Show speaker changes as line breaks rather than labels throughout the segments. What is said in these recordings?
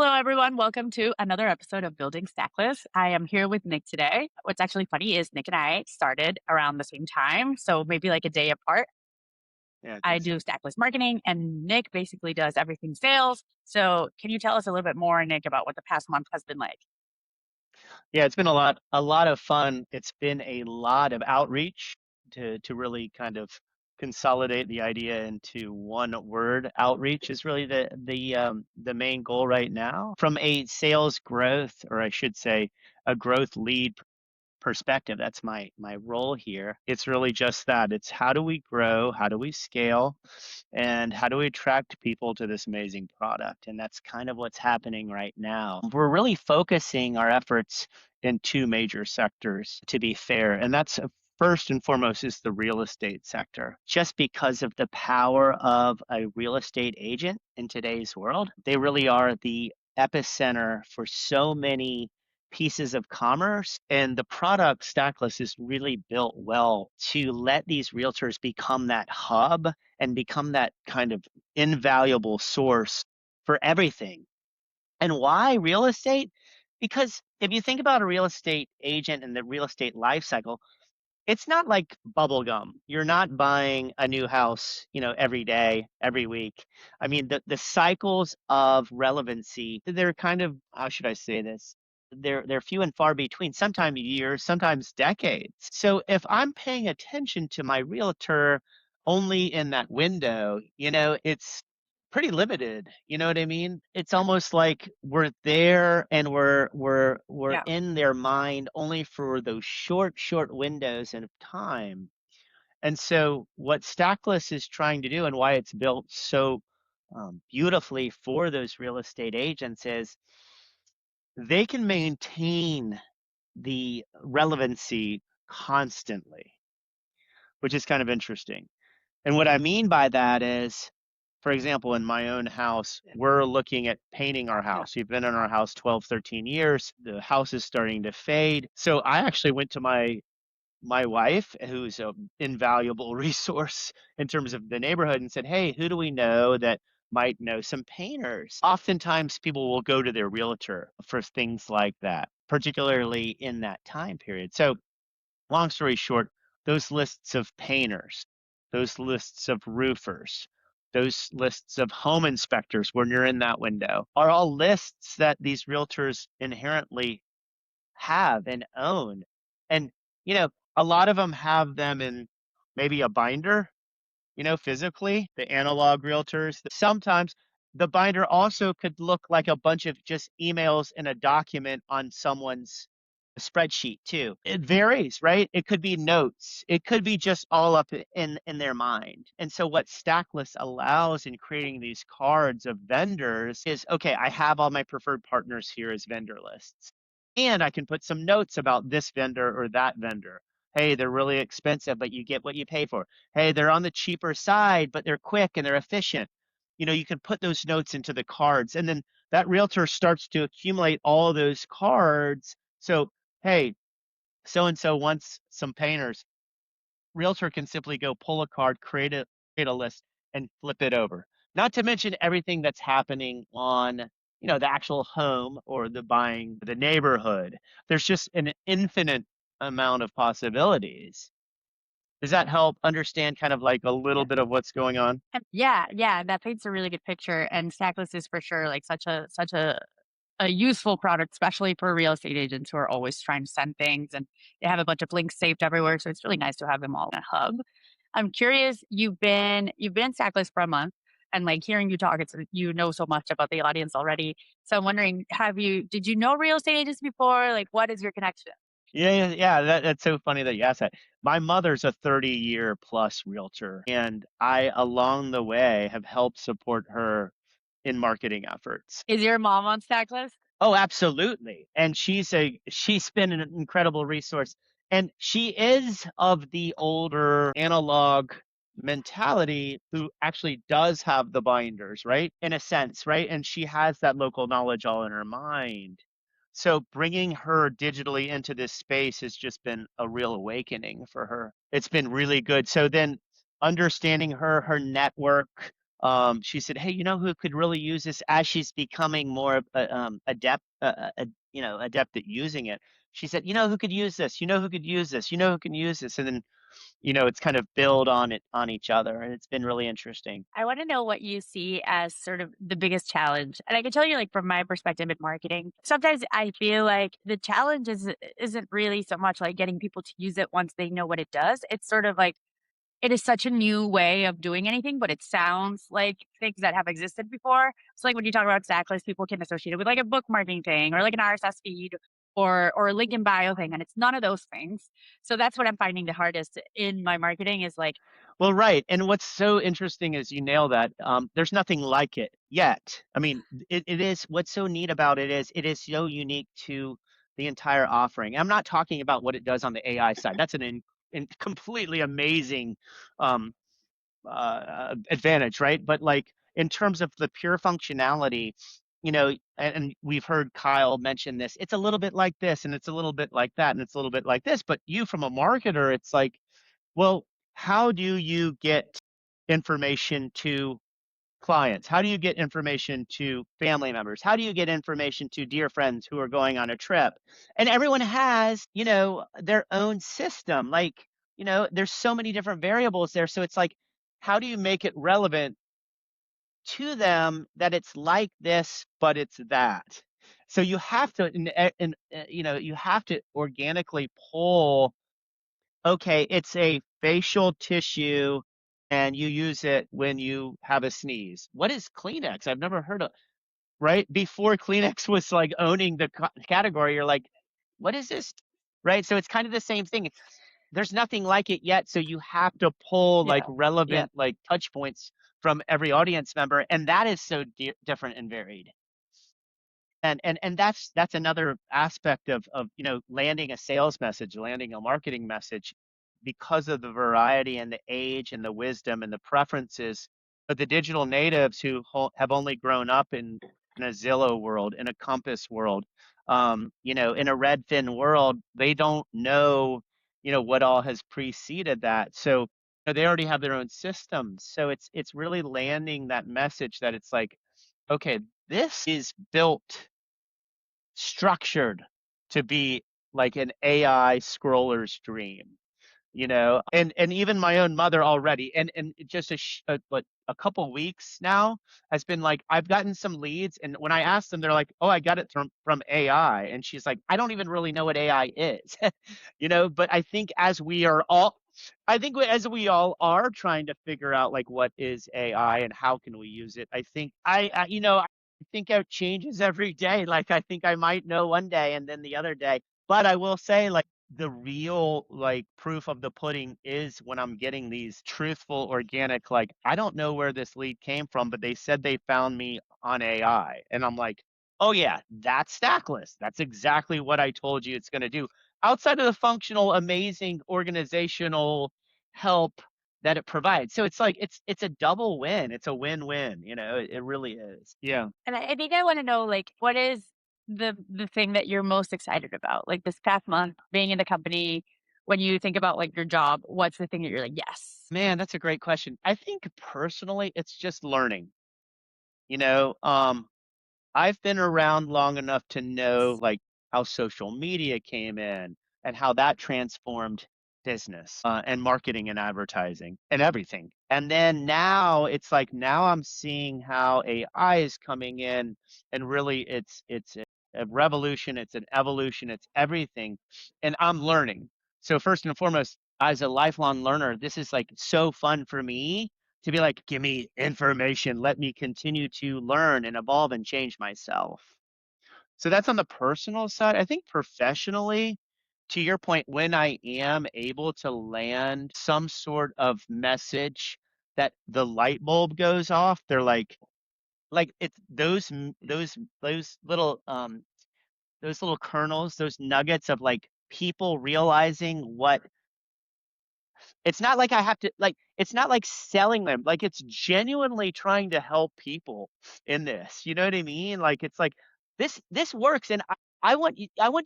Hello, everyone. Welcome to another episode of Building Stacklist. I am here with Nick today. What's actually funny is Nick and I started around the same time, so maybe like a day apart.
Yeah, I
I
think so.
do Stacklist marketing, and Nick basically does everything sales. So, can you tell us a little bit more, Nick, about what the past month has been like?
Yeah, it's been a lot of fun. It's been a lot of outreach to really kind of consolidate the idea into one word. Outreach is really the main goal right now. From a sales growth, or I should say, a growth lead perspective. That's my role here. It's really just that. It's how do we grow, how do we scale, and how do we attract people to this amazing product? And that's kind of what's happening right now. We're really focusing our efforts in two major sectors, to be fair, and that's first and foremost is the real estate sector. Just because of the power of a real estate agent in today's world, they really are the epicenter for so many pieces of commerce. And the product Stacklist is really built well to let these realtors become that hub and become that kind of invaluable source for everything. And why real estate? Because if you think about a real estate agent and the real estate life cycle, it's not like bubble gum. You're not buying a new house, every day, every week. I mean, the cycles of relevancy, they're kind of, how should I say this? They're few and far between, sometimes years, sometimes decades. So if I'm paying attention to my realtor only in that window, it's pretty limited. You know what I mean? It's almost like we're there and we're
Yeah.
in their mind only for those short windows of time. And so what Stackless is trying to do and why it's built so beautifully for those real estate agents is they can maintain the relevancy constantly, which is kind of interesting. And what I mean by that is, for example, in my own house, we're looking at painting our
Yeah.
house. We've been in our house 12, 13 years. The house is starting to fade. So I actually went to my wife, who's an invaluable resource in terms of the neighborhood, and said, "Hey, who do we know that might know some painters?" Oftentimes, people will go to their realtor for things like that, particularly in that time period. So long story short, those lists of painters, those lists of roofers, those lists of home inspectors when you're in that window are all lists that these realtors inherently have and own. And, you know, a lot of them have them in maybe a binder, physically, the analog realtors. Sometimes the binder also could look like a bunch of just emails in a document on someone's spreadsheet too. It varies, right? It could be notes. It could be just all up in their mind. And so what Stacklist allows in creating these cards of vendors is, okay, I have all my preferred partners here as vendor lists. And I can put some notes about this vendor or that vendor. Hey, they're really expensive, but you get what you pay for. Hey, they're on the cheaper side, but they're quick and they're efficient. You can put those notes into the cards, and then that realtor starts to accumulate all those cards. So, hey, so and so wants some painters. Realtor can simply go pull a card, create a list, and flip it over. Not to mention everything that's happening on, the actual home or the buying the neighborhood. There's just an infinite amount of possibilities. Does that help understand kind of like a little
Yeah.
bit of what's going on?
Yeah, that paints a really good picture. And Stacklist is for sure like such a useful product, especially for real estate agents who are always trying to send things and they have a bunch of links saved everywhere. So it's really nice to have them all in a hub. I'm curious, you've been Stacklist for a month and like hearing you talk, it's you know so much about the audience already. So I'm wondering, did you know real estate agents before? Like what is your connection?
Yeah. That's so funny that you asked that. My mother's a 30-year plus realtor, and I, along the way, have helped support her in marketing efforts.
Is your mom on Stacklist?
Oh, absolutely. And she's been an incredible resource. And she is of the older analog mentality who actually does have the binders, right? In a sense, right? And she has that local knowledge all in her mind. So bringing her digitally into this space has just been a real awakening for her. It's been really good. So then understanding her network, She said, "Hey, you know who could really use this as she's becoming more adept, adept at using it." She said, "You know who could use this? You know who could use this? You know who can use this?" And then, it's kind of build on it on each other, and it's been really interesting.
I want to know what you see as sort of the biggest challenge. And I can tell you, like, from my perspective in marketing, sometimes I feel like the challenge isn't really so much like getting people to use it once they know what it does. It's sort of like it is such a new way of doing anything, but it sounds like things that have existed before. So, like, when you talk about Stacklist, people can associate it with like a bookmarking thing or like an RSS feed or a link in bio thing, and it's none of those things. So that's what I'm finding the hardest in my marketing is like,
Well, right. And what's so interesting is you nail that. There's nothing like it yet. I mean, it is what's so neat about it is so unique to the entire offering. I'm not talking about what it does on the AI side. That's an completely amazing um, advantage, right? But like in terms of the pure functionality, and we've heard Kyle mention this, it's a little bit like this, and it's a little bit like that, and it's a little bit like this. But you, from a marketer, it's like, well, how do you get information to clients? How do you get information to family members? How do you get information to dear friends who are going on a trip? And everyone has, their own system. Like, there's so many different variables there. So it's like, how do you make it relevant to them that it's like this, but it's that? So you have to, you have to organically pull. Okay, it's a facial tissue and you use it when you have a sneeze. What is Kleenex? I've never heard of, right? Before Kleenex was like owning the category, you're like, what is this? Right? So it's kind of the same thing. There's nothing like it yet, so you have to pull like
yeah, yeah.
relevant like touch points from every audience member, and that is so different and varied. And that's another aspect of landing a sales message, landing a marketing message, because of the variety and the age and the wisdom and the preferences of the digital natives who have only grown up in a Zillow world, in a Compass world, in a Redfin world. They don't know, what all has preceded that. So they already have their own systems. So it's really landing that message that it's like, okay, this is built, structured to be like an AI scroller's dream, and even my own mother already, and just what, a couple weeks now has been like, I've gotten some leads, and when I ask them, they're like, oh, I got it from AI, and she's like, I don't even really know what AI is. But as we all are trying to figure out like what is AI and how can we use it, I think I think it changes every day. Like, I think I might know one day and then the other day, but I will say, like, the real like proof of the pudding is when I'm getting these truthful, organic, like, I don't know where this lead came from, but they said they found me on AI. And I'm like, oh yeah, that's Stacklist. That's exactly what I told you it's going to do. Outside of the functional, amazing organizational help that it provides. So it's like it's a double win. It's a win-win, it really is. Yeah.
And I think I want to know, like, what is the thing that you're most excited about? Like this past month, being in the company, when you think about like your job, what's the thing that you're like, yes?
Man, that's a great question. I think personally it's just learning. You know, I've been around long enough to know like how social media came in and how that transformed business, and marketing and advertising and everything. And then now it's like now I'm seeing how AI is coming in, and really it's a revolution, it's an evolution, it's everything, and I'm learning. So first and foremost, as a lifelong learner, this is like so fun for me to be like, give me information, let me continue to learn and evolve and change myself. So that's on the personal side. I think professionally, to your point, when I am able to land some sort of message that the light bulb goes off, they're like it's those little kernels, those nuggets of like people realizing what. It's not like I have to, like, it's not like selling them. Like, it's genuinely trying to help people in this. You know what I mean? Like, it's like this works, and I want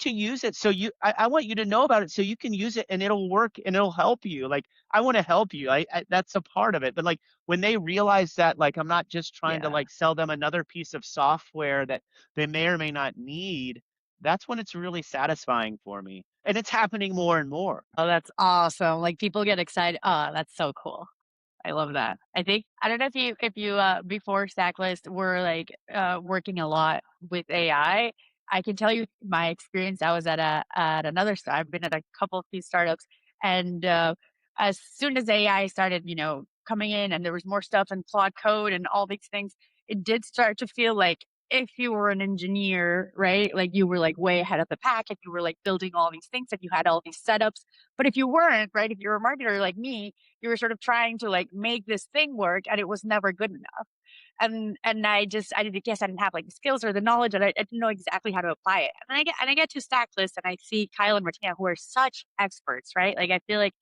to use it so I want you to know about it so you can use it and it'll work and it'll help you. Like I want to help you. That's a part of it. But like when they realize that like I'm not just trying to
Yeah.
like sell them another piece of software that they may or may not need, that's when it's really satisfying for me. And it's happening more and more.
Oh, that's awesome. Like people get excited. Oh, that's so cool. I love that. I don't know if you before Stacklist were like working a lot with AI. I can tell you my experience. I was at another I've been at a couple of these startups, and as soon as AI started, coming in, and there was more stuff in Claude Code and all these things, it did start to feel like if you were an engineer, right? Like you were like way ahead of the pack, and you were like building all these things, and you had all these setups. But if you weren't, right? If you're a marketer like me, you were sort of trying to like make this thing work and it was never good enough. And I didn't guess I didn't have like the skills or the knowledge, and I didn't know exactly how to apply it. And I get to Stacklist and I see Kyle and Martina who are such experts, right? Like I feel like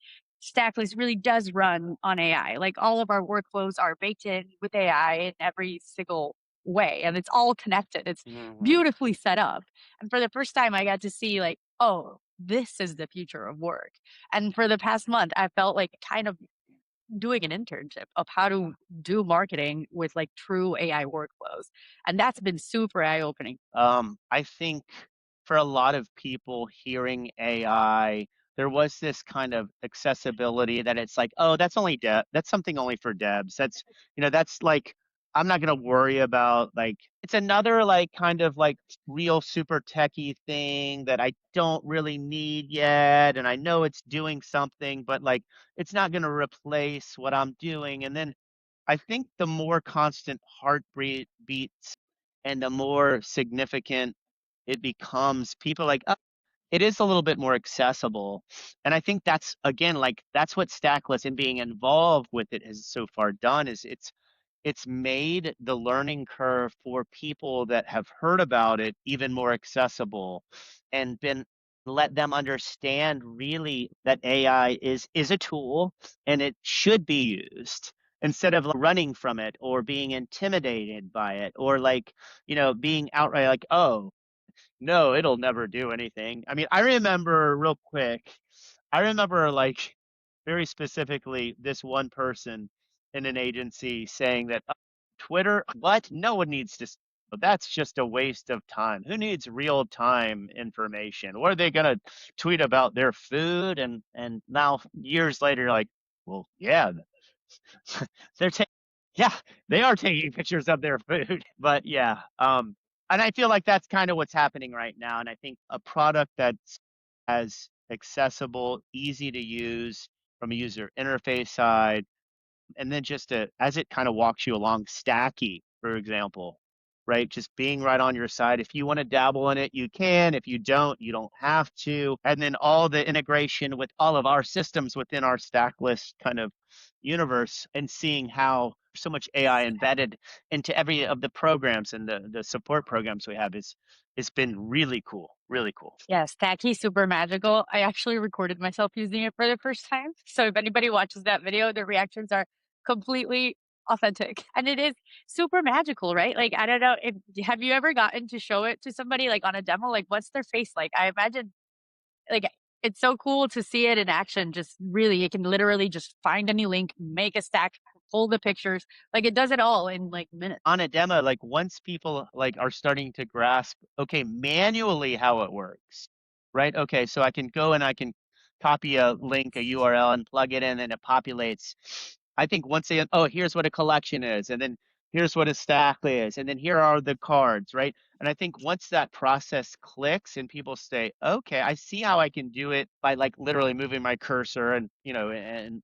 Stacklist really does run on AI. Like all of our workflows are baked in with AI in every single way, and it's all connected. It's
Hmm.
beautifully set up. And for the first time I got to see like, oh, this is the future of work. And for the past month, I felt like kind of doing an internship of how to do marketing with like true AI workflows. And that's been super eye opening.
I think for a lot of people hearing AI, there was this kind of accessibility that it's like, oh, that's only that's something only for devs. That's like I'm not gonna worry about like it's another like kind of like real super techie thing that I don't really need yet, and I know it's doing something, but like it's not gonna replace what I'm doing. And then I think the more constant heartbeat beats and the more significant it becomes, people are like, oh, it is a little bit more accessible. And I think that's again, like that's what Stackless and being involved with it has so far done is it's made the learning curve for people that have heard about it even more accessible and been let them understand really that AI is a tool and it should be used instead of like, running from it or being intimidated by it or like, being outright like, oh, no, it'll never do anything. I mean, I remember real quick, I remember like very specifically this one person in an agency saying that Twitter, what? No one needs to. That's just a waste of time. Who needs real time information? What are they gonna tweet about their food? And now years later, you're like, well, yeah, they're taking, yeah, they are taking pictures of their food. But yeah, and I feel like that's kind of what's happening right now. And I think a product that's as accessible, easy to use from a user interface side, and then just as it kind of walks you along, Stacky, for example, right? Just being right on your side. If you want to dabble in it, you can. If you don't, you don't have to. And then all the integration with all of our systems within our Stacklist kind of universe and seeing how so much AI embedded into every of the programs and the support programs we have is it's been really cool, really cool.
Yes, tacky, super magical. I actually recorded myself using it for the first time. So if anybody watches that video, the reactions are completely authentic. And it is super magical, right? Like I don't know if have you ever gotten to show it to somebody like on a demo? Like what's their face like? I imagine like it's so cool to see it in action. Just really, it can literally just find any link, make a stack, pull the pictures. Like it does it all in like minutes.
On a demo, like once people like are starting to grasp, okay, manually how it works, right? Okay, so I can go and I can copy a link, a URL, and plug it in, and it populates. I think once they, oh, here's what a collection is, and then here's what a stack is, and then here are the cards, right? And I think once that process clicks and people say, okay, I see how I can do it by like literally moving my cursor and and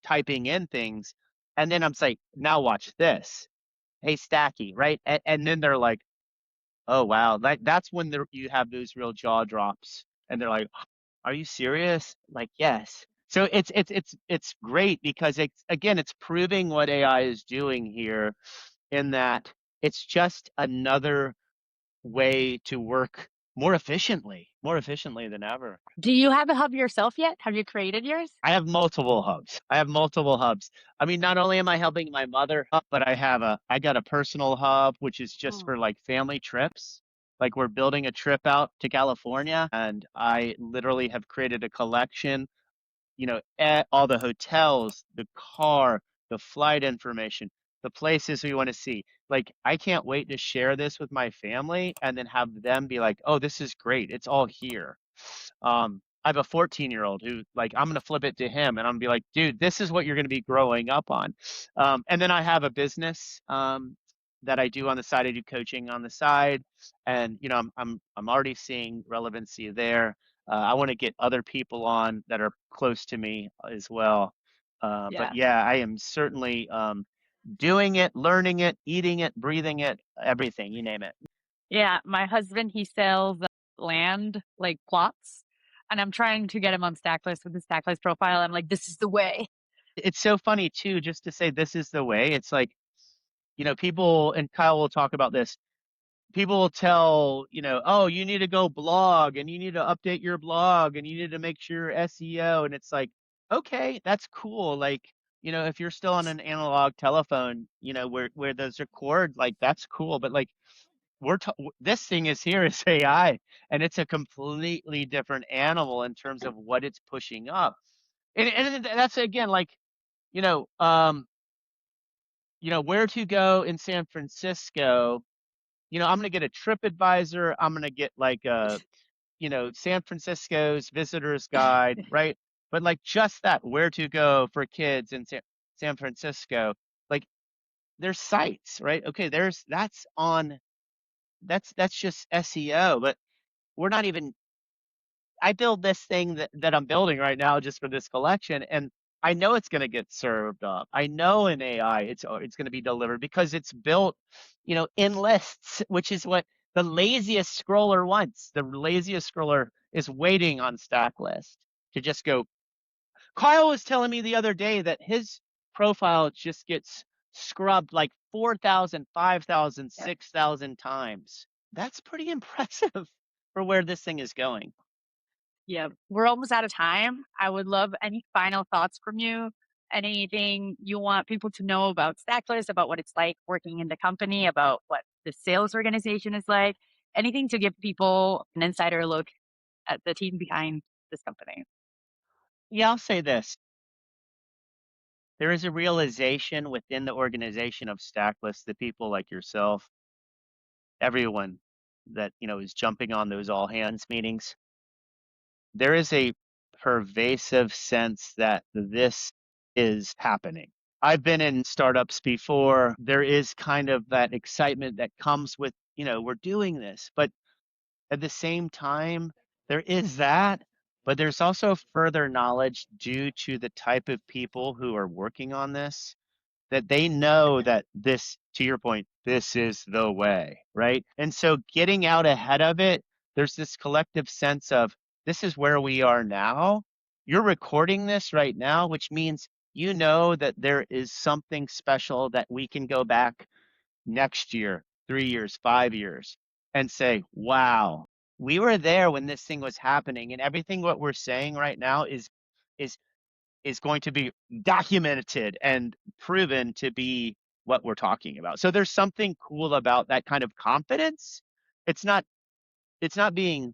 typing in things, and then I'm saying, now watch this, hey Stacky, right? And then they're like, oh wow, that's when you have those real jaw drops, and they're like, are you serious? Like, yes. So it's great because it's again it's proving what AI is doing here in that it's just another way to work more efficiently than ever.
Do you have a hub yourself yet? Have you created yours?
I have multiple hubs. I have multiple hubs. I mean, not only am I helping my mother, but I got a personal hub, which is just for like family trips. Like we're building a trip out to California, and I literally have created a collection, all the hotels, the car, the flight information, the places we want to see. Like, I can't wait to share this with my family and then have them be like, oh, this is great. It's all here. I have a 14-year-old who, like, I'm going to flip it to him and I'm going to be like, dude, this is what you're going to be growing up on. And then I have a business that I do on the side. I do coaching on the side. And, I'm already seeing relevancy there. I want to get other people on that are close to me as well. But
Yeah.
yeah, I am certainly doing it, learning it, eating it, breathing it, everything, you name it.
Yeah, my husband, he sells land, like plots, and I'm trying to get him on Stacklist with his Stacklist profile. I'm like, "This is the way."
It's so funny too, just to say this is the way. It's like, people, and Kyle will talk about this. People will tell, oh, you need to go blog and you need to update your blog and you need to make sure SEO. And it's like, okay, that's cool. Like, if you're still on an analog telephone, where those are cord, like that's cool. But like, this thing is here is AI, and it's a completely different animal in terms of what it's pushing up. And that's again like, you know, um, where to go in San Francisco. I'm gonna get a TripAdvisor. I'm gonna get like a, San Francisco's visitors guide, right? But like just that, where to go for kids in San Francisco, like there's sites, right? Okay, that's just SEO, but we're not even I build this thing that I'm building right now just for this collection, and I know it's going to get served up. I know in AI it's going to be delivered because it's built, in lists, which is what the laziest scroller wants. The laziest scroller is waiting on Stacklist to just go. Kyle was telling me the other day that his profile just gets scrubbed like 4,000, 5,000,
Yep.
6,000 times. That's pretty impressive for where this thing is going.
Yep. We're almost out of time. I would love any final thoughts from you. Anything you want people to know about Stacklist, about what it's like working in the company, about what the sales organization is like, anything to give people an insider look at the team behind this company.
Yeah, I'll say this. There is a realization within the organization of Stacklist that people like yourself, everyone that, is jumping on those all hands meetings, there is a pervasive sense that this is happening. I've been in startups before. There is kind of that excitement that comes with, we're doing this. But at the same time, there is that, but there's also further knowledge due to the type of people who are working on this, that they know that this, to your point, this is the way, right? And so getting out ahead of it, there's this collective sense of this is where we are now. You're recording this right now, which means that there is something special that we can go back next year, 3 years, 5 years, and say, wow, we were there when this thing was happening. And everything what we're saying right now is is going to be documented and proven to be what we're talking about. So there's something cool about that kind of confidence. It's not it's not being,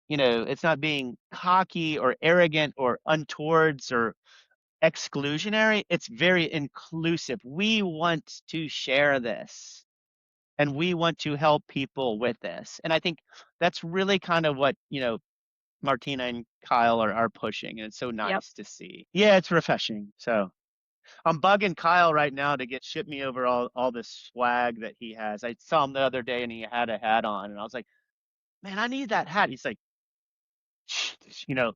it's not being cocky or arrogant or untowards or exclusionary. It's very inclusive. We want to share this and we want to help people with this. And I think that's really kind of what, Martina and Kyle are pushing. And it's so
Yep.
nice to see. Yeah, it's refreshing. So I'm bugging Kyle right now to ship me over all this swag that he has. I saw him the other day and he had a hat on, and I was like, man, I need that hat. He's like, you know,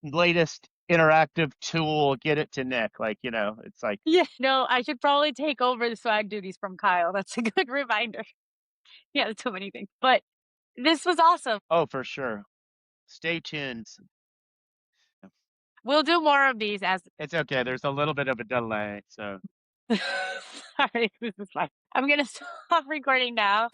latest interactive tool, get it to Nick. Like, it's like,
Yeah. No, I should probably take over the swag duties from Kyle. That's a good reminder. Yeah, so many things. But this was awesome.
oh, for sure. Stay tuned.
We'll do more of these as
It's okay. There's a little bit of a delay. So
sorry, this is fine. I'm gonna stop recording now.